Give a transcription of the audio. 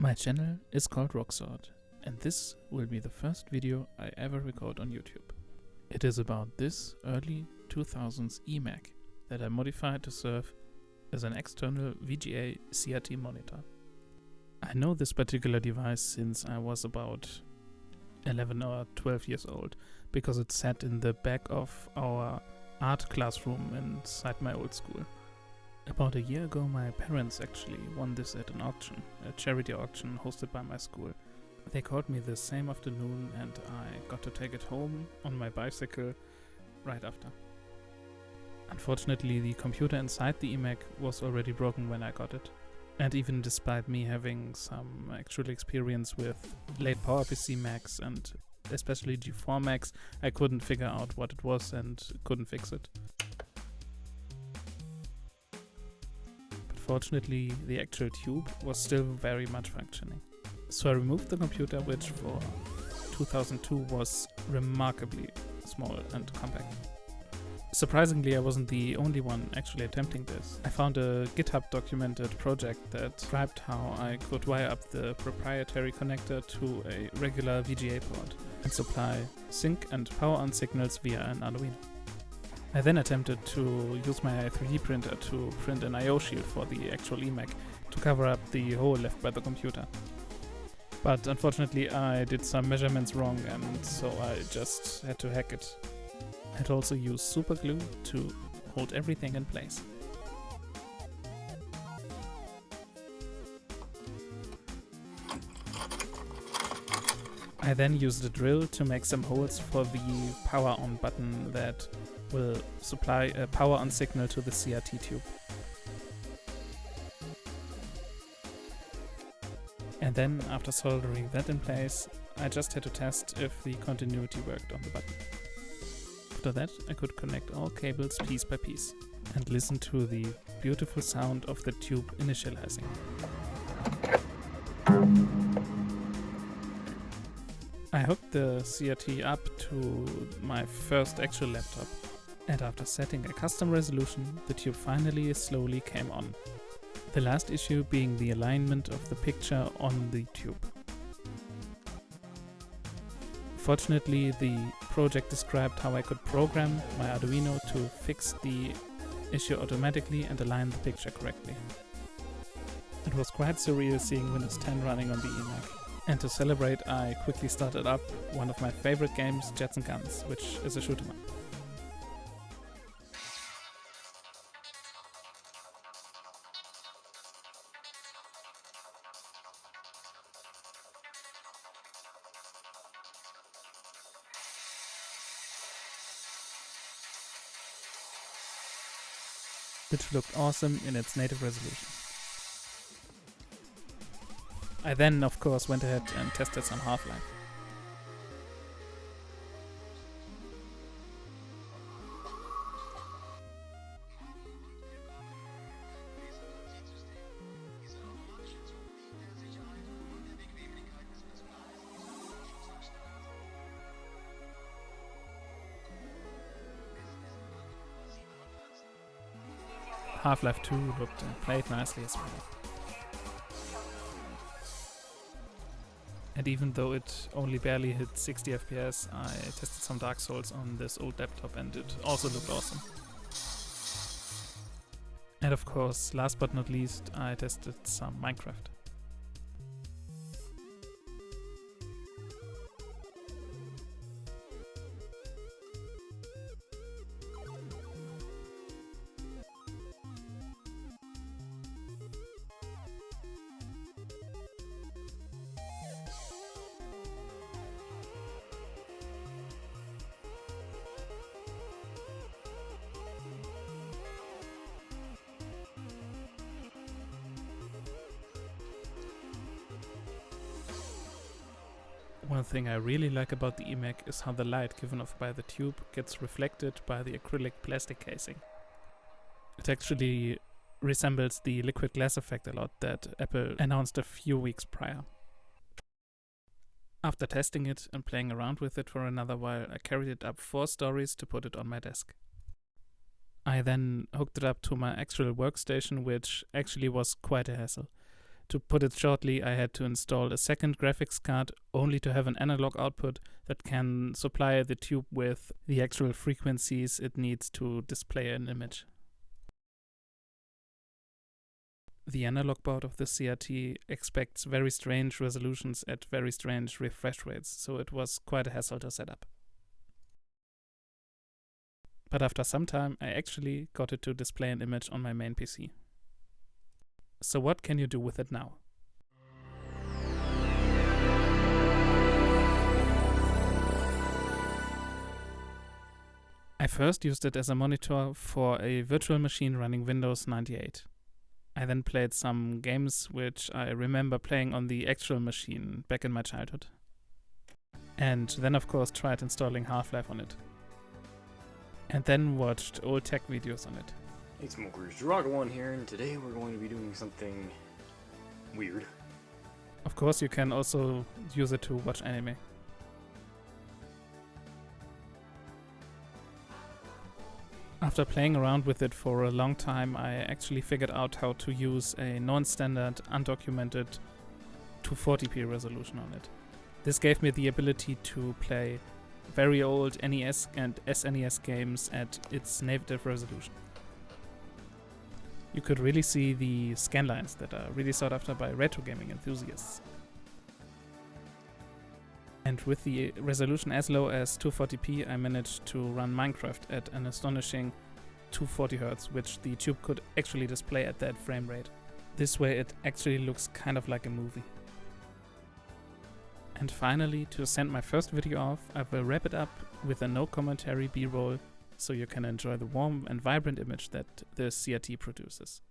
My channel is called Rocksword, and this will be the first video I ever record on YouTube. It is about this early 2000s eMac that I modified to serve as an external VGA CRT monitor. I know this particular device since I was about 11 or 12 years old, because it sat in the back of our art classroom inside my old school. About a year ago, my parents actually won this at an auction, a charity auction hosted by my school. They called me the same afternoon and I got to take it home on my bicycle right after. Unfortunately, the computer inside the eMac was already broken when I got it. And even despite me having some actual experience with late PowerPC Macs and especially G4 Macs, I couldn't figure out what it was and couldn't fix it. Fortunately, the actual tube was still very much functioning. So I removed the computer, which for 2002 was remarkably small and compact. Surprisingly, I wasn't the only one actually attempting this. I found a GitHub documented project that described how I could wire up the proprietary connector to a regular VGA port and supply sync and power on signals via an Arduino. I then attempted to use my 3D printer to print an I/O shield for the actual eMac to cover up the hole left by the computer. But unfortunately I did some measurements wrong, and so I just had to hack it. I'd also used super glue to hold everything in place. I then used a drill to make some holes for the power on button that will supply a power on signal to the CRT tube. And then, after soldering that in place, I just had to test if the continuity worked on the button. After that, I could connect all cables piece by piece and listen to the beautiful sound of the tube initializing. I hooked the CRT up to my first actual laptop, and after setting a custom resolution, the tube finally slowly came on. The last issue being the alignment of the picture on the tube. Fortunately, the project described how I could program my Arduino to fix the issue automatically and align the picture correctly. It was quite surreal seeing Windows 10 running on the eMac. And to celebrate, I quickly started up one of my favorite games, Jets and Guns, which is a shoot 'em up. Which looked awesome in its native resolution. I then, of course, went ahead and tested some Half-Life. Half-Life 2 looked and played nicely as well. And even though it only barely hit 60 FPS, I tested some Dark Souls on this old laptop and it also looked awesome. And of course, last but not least, I tested some Minecraft. One thing I really like about the eMac is how the light given off by the tube gets reflected by the acrylic plastic casing. It actually resembles the liquid glass effect a lot that Apple announced a few weeks prior. After testing it and playing around with it for another while, I carried it up 4 stories to put it on my desk. I then hooked it up to my actual workstation, which actually was quite a hassle. To put it shortly, I had to install a second graphics card only to have an analog output that can supply the tube with the actual frequencies it needs to display an image. The analog board of the CRT expects very strange resolutions at very strange refresh rates, so it was quite a hassle to set up. But after some time, I actually got it to display an image on my main PC. So what can you do with it now? I first used it as a monitor for a virtual machine running Windows 98. I then played some games which I remember playing on the actual machine back in my childhood. And then of course tried installing Half-Life on it. And then watched old tech videos on it. Hey smokers, Draga1 here, and today we're going to be doing something weird. Of course you can also use it to watch anime. After playing around with it for a long time, I actually figured out how to use a non-standard, undocumented 240p resolution on it. This gave me the ability to play very old NES and SNES games at its native resolution. You could really see the scanlines that are really sought after by retro gaming enthusiasts. And with the resolution as low as 240p, I managed to run Minecraft at an astonishing 240 Hz, which the tube could actually display at that frame rate. This way it actually looks kind of like a movie. And finally, to send my first video off, I will wrap it up with a no commentary B-roll, so you can enjoy the warm and vibrant image that the CRT produces.